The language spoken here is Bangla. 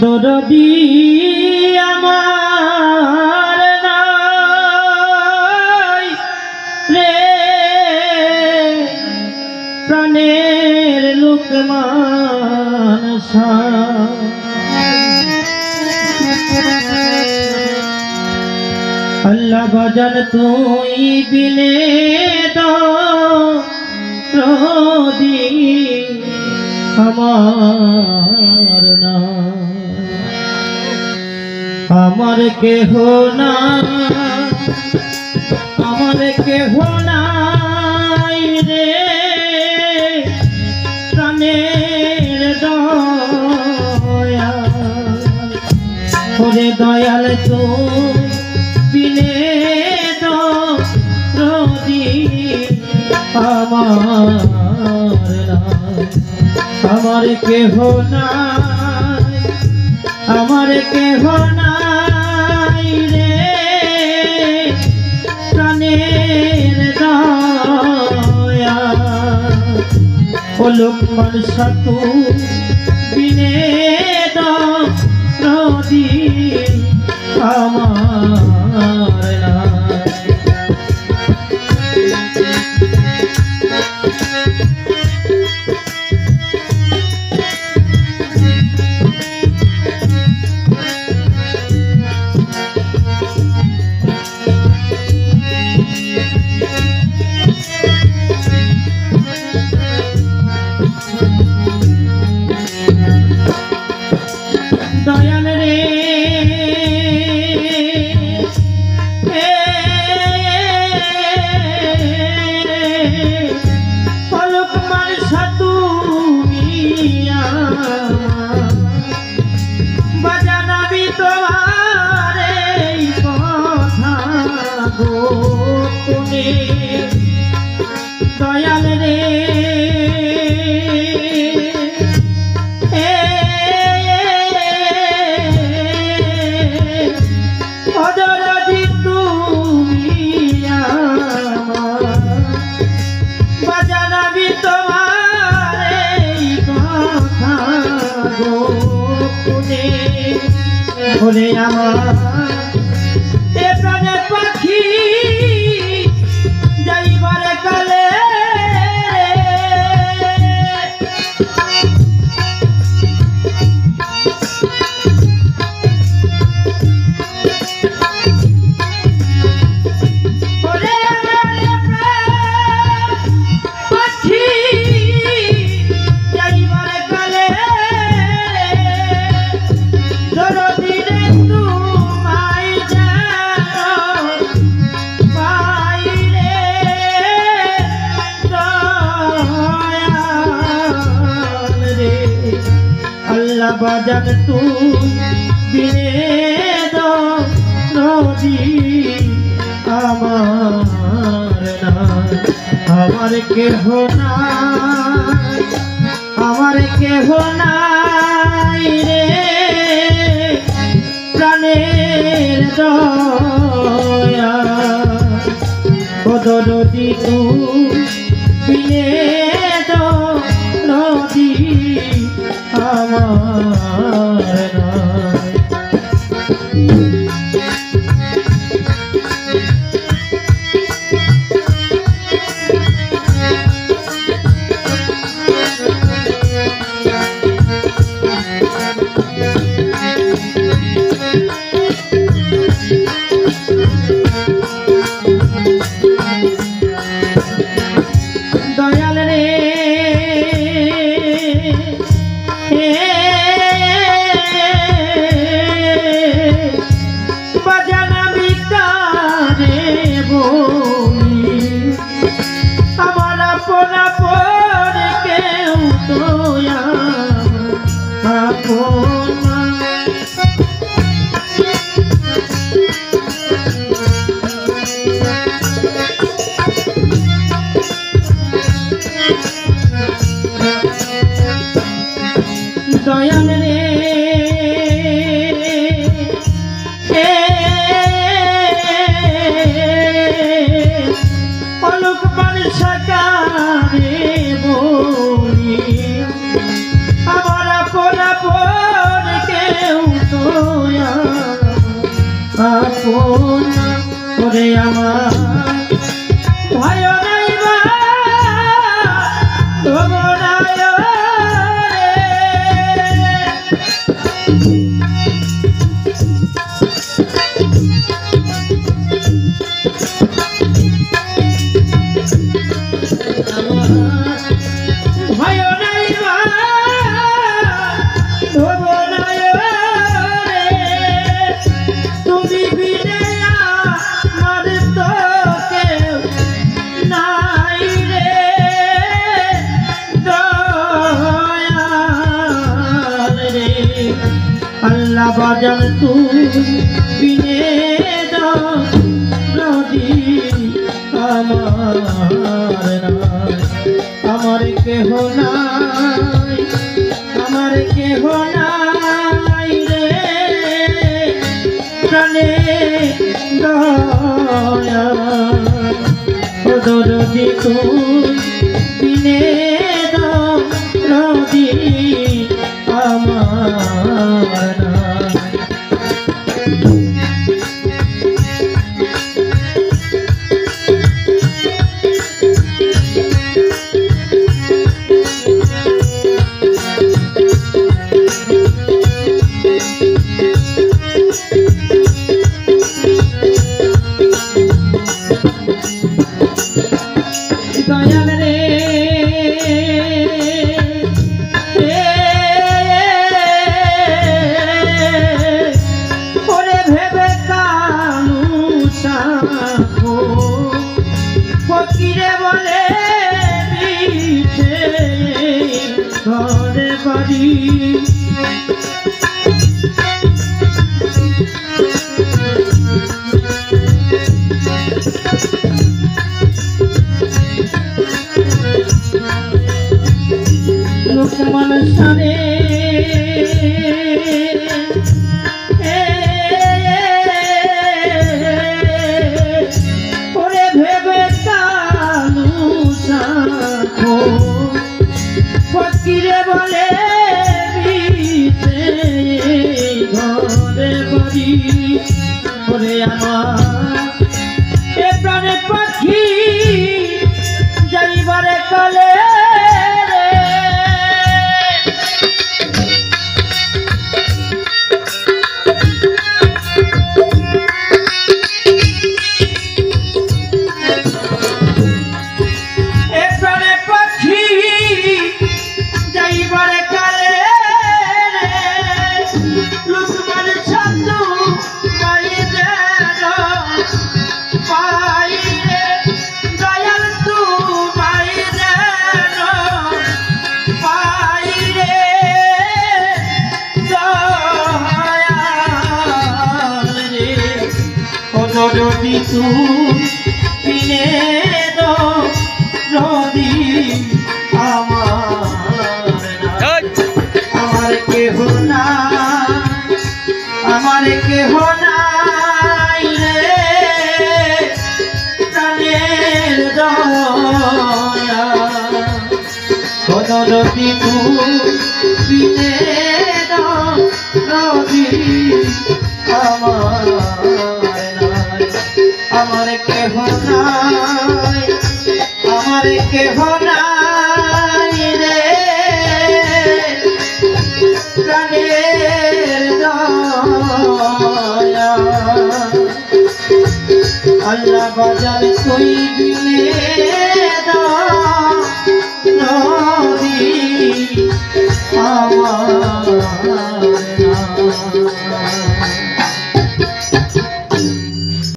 দরদি আমার নাই রে প্রাণের লোকমান আল্লাহ বাজান তুই বিনে দরদি আমার না আমার কেহ না আমার কেহ নাই রে প্রাণের দয়াল ওরে দয়াল তুই বিনে দরদি আমার না আমার কেহ নাই আমার কেহ নাই রে প্রাণের দয়াল ও লোকমান সাতু বিনে দরদি আমার না দয়াল রে লোকমান সাধু বাজানাবি তোমার এই কথা গোপনে দয়াল রে ওরে আমার এ প্রাণের পাখি যাইবার কালে ওরে পাখি যাইবার কালে আল্লাহ বাজান তুই বিনে দরদি আমার না আমার কেহ নাই আমার কেহ নাই রে প্রাণের দয়াল ও দরদি তুই বিনে দরদি আমার নাই দয়াল রে বাজানাবি কারে বলি আমার আপন আপন কেউ তো আপন দয়াল রে লোকমান সাকারে বলি আল্লাহ বাজান তুই বিনে নদী আমার নাই, আমার কেহ নাই, আমার কেহ নাই রে প্রাণে দয়া দরদি তুই বিনে নদী আমার দয়াল রে ওরে ভেবে কালু সাখো ফকিরে বলে মিছে ঘরে বাড়ি লোকমান সারে ওরে ভেবে কালু সাখো ফকিরে বলে মিছে ঘরে বাড়ি ওরে আমার এ প্রাণে পাখি যাইবারে কালে যদি তুই বিনে নদী আমার কেহ নাই, আমার কেহ নাই রে প্রাণের দয়া যদি তুই বিনে নদী আমার কেহ নাই, আমার কেহ নাই রে প্রাণের দয়া আল্লাহ বাজার তুই বিনে